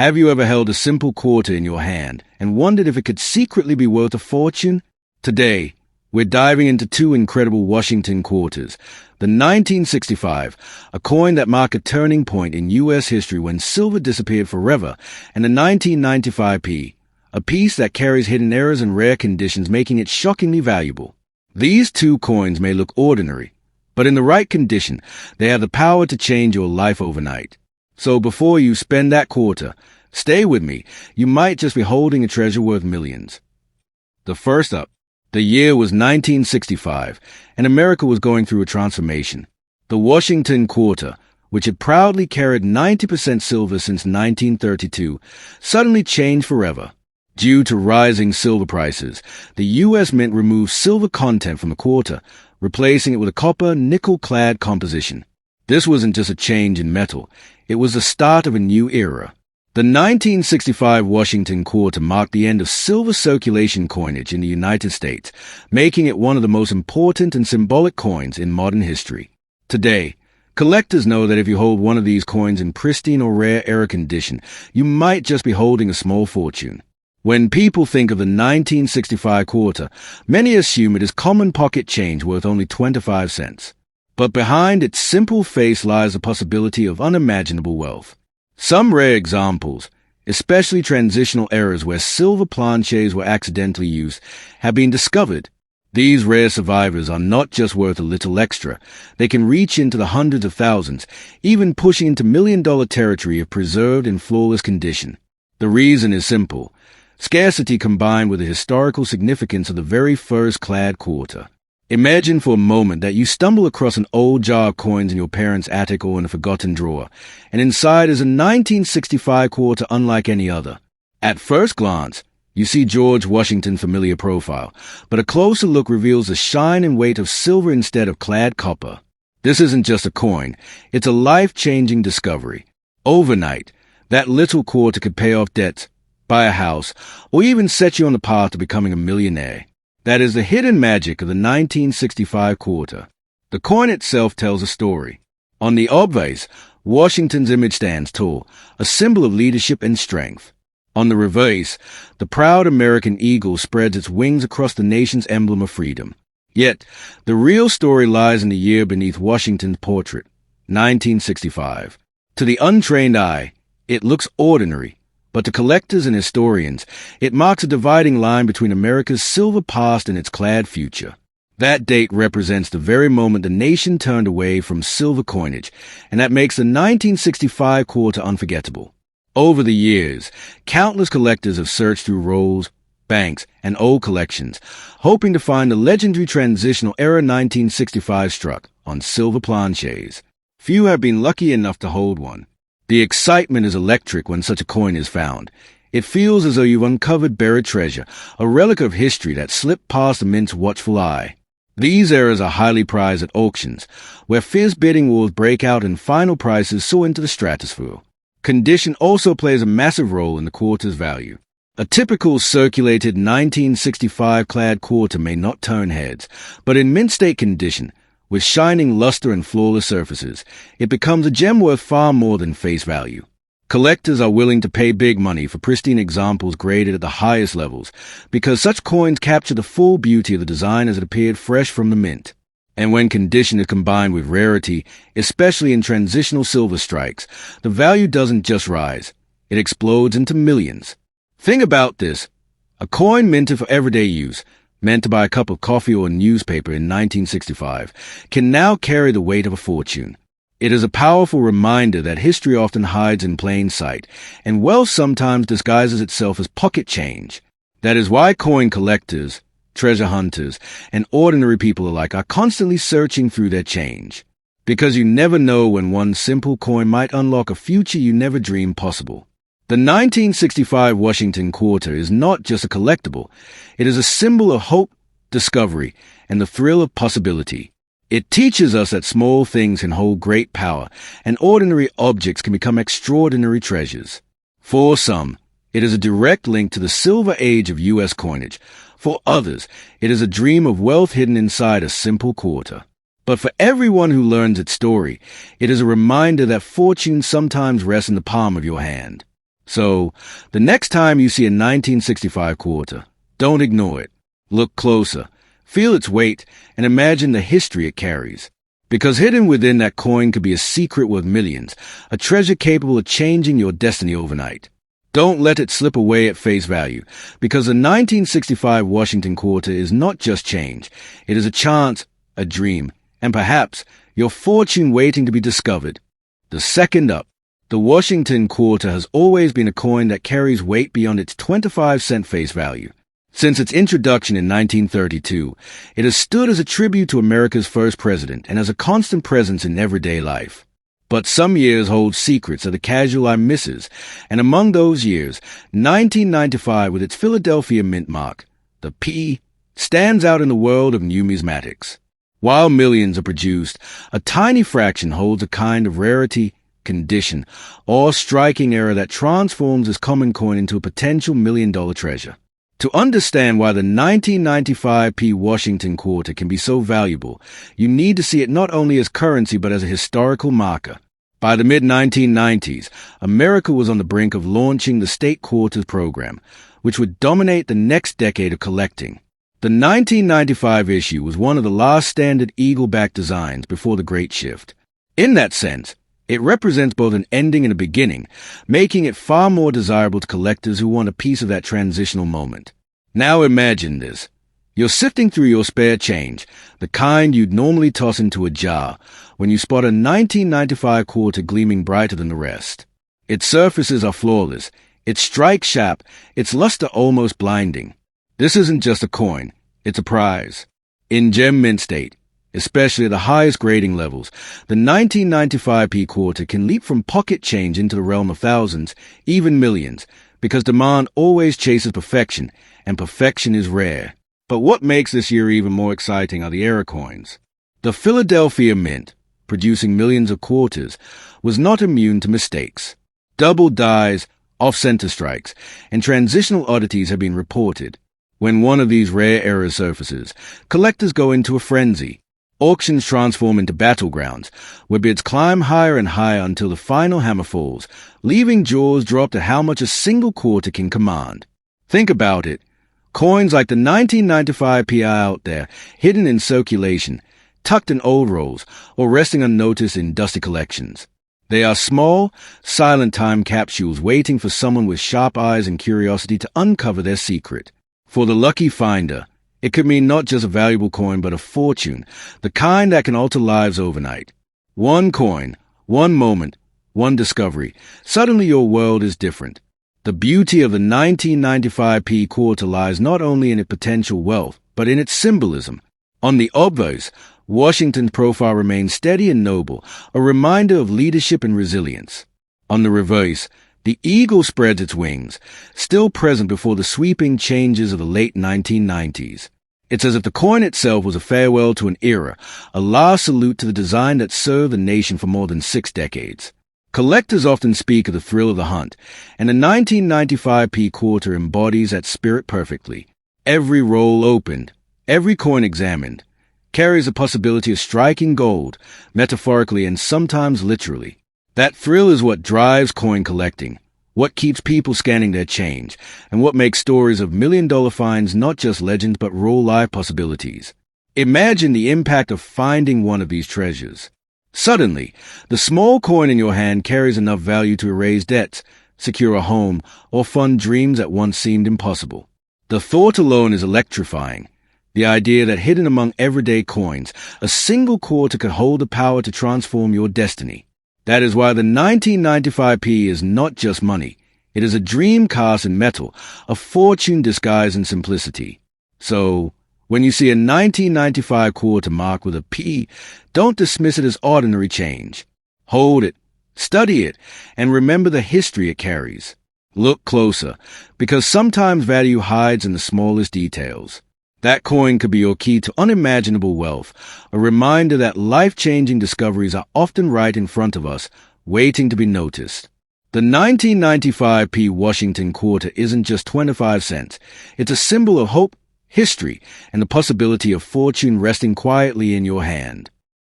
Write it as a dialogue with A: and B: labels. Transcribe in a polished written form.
A: Have you ever held a simple quarter in your hand and wondered if it could secretly be worth a fortune? Today, we're diving into two incredible Washington quarters. The 1965, a coin that marked a turning point in U.S. history when silver disappeared forever, and the 1995p, a piece that carries hidden errors and rare conditions, making it shockingly valuable. These two coins may look ordinary, but in the right condition, they have the power to change your life overnight. So before you spend that quarter, stay with me. You might just be holding a treasure worth millions. The first up. The year was 1965, and America was going through a transformation. The Washington quarter, which had proudly carried 90% silver since 1932, suddenly changed forever. Due to rising silver prices, the U.S. Mint removed silver content from the quarter, replacing it with a copper, nickel-clad composition. This wasn't just a change in metal, it was the start of a new era. The 1965 Washington quarter marked the end of silver circulation coinage in the United States, making it one of the most important and symbolic coins in modern history. Today, collectors know that if you hold one of these coins in pristine or rare era condition, you might just be holding a small fortune. When people think of the 1965 quarter, many assume it is common pocket change worth only 25 cents. But behind its simple face lies the possibility of unimaginable wealth. Some rare examples, especially transitional errors where silver planches were accidentally used, have been discovered. These rare survivors are not just worth a little extra. They can reach into the hundreds of thousands, even pushing into million-dollar territory if preserved in flawless condition. The reason is simple. Scarcity combined with the historical significance of the very first clad quarter. Imagine for a moment that you stumble across an old jar of coins in your parents' attic or in a forgotten drawer, and inside is a 1965 quarter unlike any other. At first glance, you see George Washington's familiar profile, but a closer look reveals the shine and weight of silver instead of clad copper. This isn't just a coin, it's a life-changing discovery. Overnight, that little quarter could pay off debts, buy a house, or even set you on the path to becoming a millionaire. That is the hidden magic of the 1965 quarter. The coin itself tells a story. On the obverse, Washington's image stands tall, a symbol of leadership and strength. On the reverse, the proud American eagle spreads its wings across the nation's emblem of freedom. Yet, the real story lies in the year beneath Washington's portrait, 1965. To the untrained eye, it looks ordinary. But to collectors and historians, it marks a dividing line between America's silver past and its clad future. That date represents the very moment the nation turned away from silver coinage, and that makes the 1965 quarter unforgettable. Over the years, countless collectors have searched through rolls, banks, and old collections, hoping to find the legendary transitional era 1965 struck on silver planches. Few have been lucky enough to hold one. The excitement is electric when such a coin is found. It feels as though you've uncovered buried treasure, a relic of history that slipped past the mint's watchful eye. These eras are highly prized at auctions, where fierce bidding wars break out and final prices soar into the stratosphere. Condition also plays a massive role in the quarter's value. A typical circulated 1965 clad quarter may not turn heads, but in mint state condition, with shining luster and flawless surfaces, it becomes a gem worth far more than face value. Collectors are willing to pay big money for pristine examples graded at the highest levels, because such coins capture the full beauty of the design as it appeared fresh from the mint. And when condition is combined with rarity, especially in transitional silver strikes, the value doesn't just rise, it explodes into millions. Think about this. A coin minted for everyday use, meant to buy a cup of coffee or a newspaper in 1965, can now carry the weight of a fortune. It is a powerful reminder that history often hides in plain sight, and wealth sometimes disguises itself as pocket change. That is why coin collectors, treasure hunters, and ordinary people alike are constantly searching through their change. Because you never know when one simple coin might unlock a future you never dreamed possible. The 1965 Washington quarter is not just a collectible, it is a symbol of hope, discovery, and the thrill of possibility. It teaches us that small things can hold great power, and ordinary objects can become extraordinary treasures. For some, it is a direct link to the silver age of U.S. coinage. For others, it is a dream of wealth hidden inside a simple quarter. But for everyone who learns its story, it is a reminder that fortune sometimes rests in the palm of your hand. So, the next time you see a 1965 quarter, don't ignore it. Look closer, feel its weight, and imagine the history it carries. Because hidden within that coin could be a secret worth millions, a treasure capable of changing your destiny overnight. Don't let it slip away at face value, because the 1965 Washington quarter is not just change. It is a chance, a dream, and perhaps your fortune waiting to be discovered. The second up, the Washington quarter has always been a coin that carries weight beyond its 25-cent face value. Since its introduction in 1932, it has stood as a tribute to America's first president and as a constant presence in everyday life. But some years hold secrets that the casual eye misses, and among those years, 1995 with its Philadelphia mint mark, the P, stands out in the world of numismatics. While millions are produced, a tiny fraction holds a kind of rarity, condition, or striking error that transforms this common coin into a potential million-dollar treasure. To understand why the 1995 P Washington quarter can be so valuable, you need to see it not only as currency but as a historical marker. By the mid-1990s, America was on the brink of launching the state quarters program, which would dominate the next decade of collecting. The 1995 issue was one of the last standard eagle-back designs before the Great Shift. In that sense, it represents both an ending and a beginning, making it far more desirable to collectors who want a piece of that transitional moment. Now imagine this. You're sifting through your spare change, the kind you'd normally toss into a jar, when you spot a 1995 quarter gleaming brighter than the rest. Its surfaces are flawless, its strike sharp, its luster almost blinding. This isn't just a coin, it's a prize. In gem mint state, especially at the highest grading levels, the 1995 P quarter can leap from pocket change into the realm of thousands, even millions, because demand always chases perfection, and perfection is rare. But what makes this year even more exciting are the error coins. The Philadelphia Mint, producing millions of quarters, was not immune to mistakes. Double dies, off-center strikes, and transitional oddities have been reported. When one of these rare errors surfaces, collectors go into a frenzy. Auctions transform into battlegrounds, where bids climb higher and higher until the final hammer falls, leaving jaws dropped at how much a single quarter can command. Think about it. Coins like the 1995 P are out there, hidden in circulation, tucked in old rolls, or resting unnoticed in dusty collections. They are small, silent time capsules waiting for someone with sharp eyes and curiosity to uncover their secret. For the lucky finder, it could mean not just a valuable coin, but a fortune, the kind that can alter lives overnight. One coin, one moment, one discovery. Suddenly your world is different. The beauty of the 1995 P quarter lies not only in its potential wealth, but in its symbolism. On the obverse, Washington's profile remains steady and noble, a reminder of leadership and resilience. On the reverse, the eagle spreads its wings, still present before the sweeping changes of the late 1990s. It's as if the coin itself was a farewell to an era, a last salute to the design that served the nation for more than 6 decades. Collectors often speak of the thrill of the hunt, and the 1995 P quarter embodies that spirit perfectly. Every roll opened, every coin examined, carries the possibility of striking gold, metaphorically and sometimes literally. That thrill is what drives coin collecting, what keeps people scanning their change, and what makes stories of million-dollar finds not just legends but real-life possibilities. Imagine the impact of finding one of these treasures. Suddenly, the small coin in your hand carries enough value to erase debts, secure a home, or fund dreams that once seemed impossible. The thought alone is electrifying. The idea that hidden among everyday coins, a single quarter could hold the power to transform your destiny. That is why the 1995 P is not just money. It is a dream cast in metal, a fortune disguised in simplicity. So, when you see a 1995 quarter marked with a P, don't dismiss it as ordinary change. Hold it, study it, and remember the history it carries. Look closer, because sometimes value hides in the smallest details. That coin could be your key to unimaginable wealth, a reminder that life-changing discoveries are often right in front of us, waiting to be noticed. The 1995 P Washington quarter isn't just 25 cents. It's a symbol of hope, history, and the possibility of fortune resting quietly in your hand.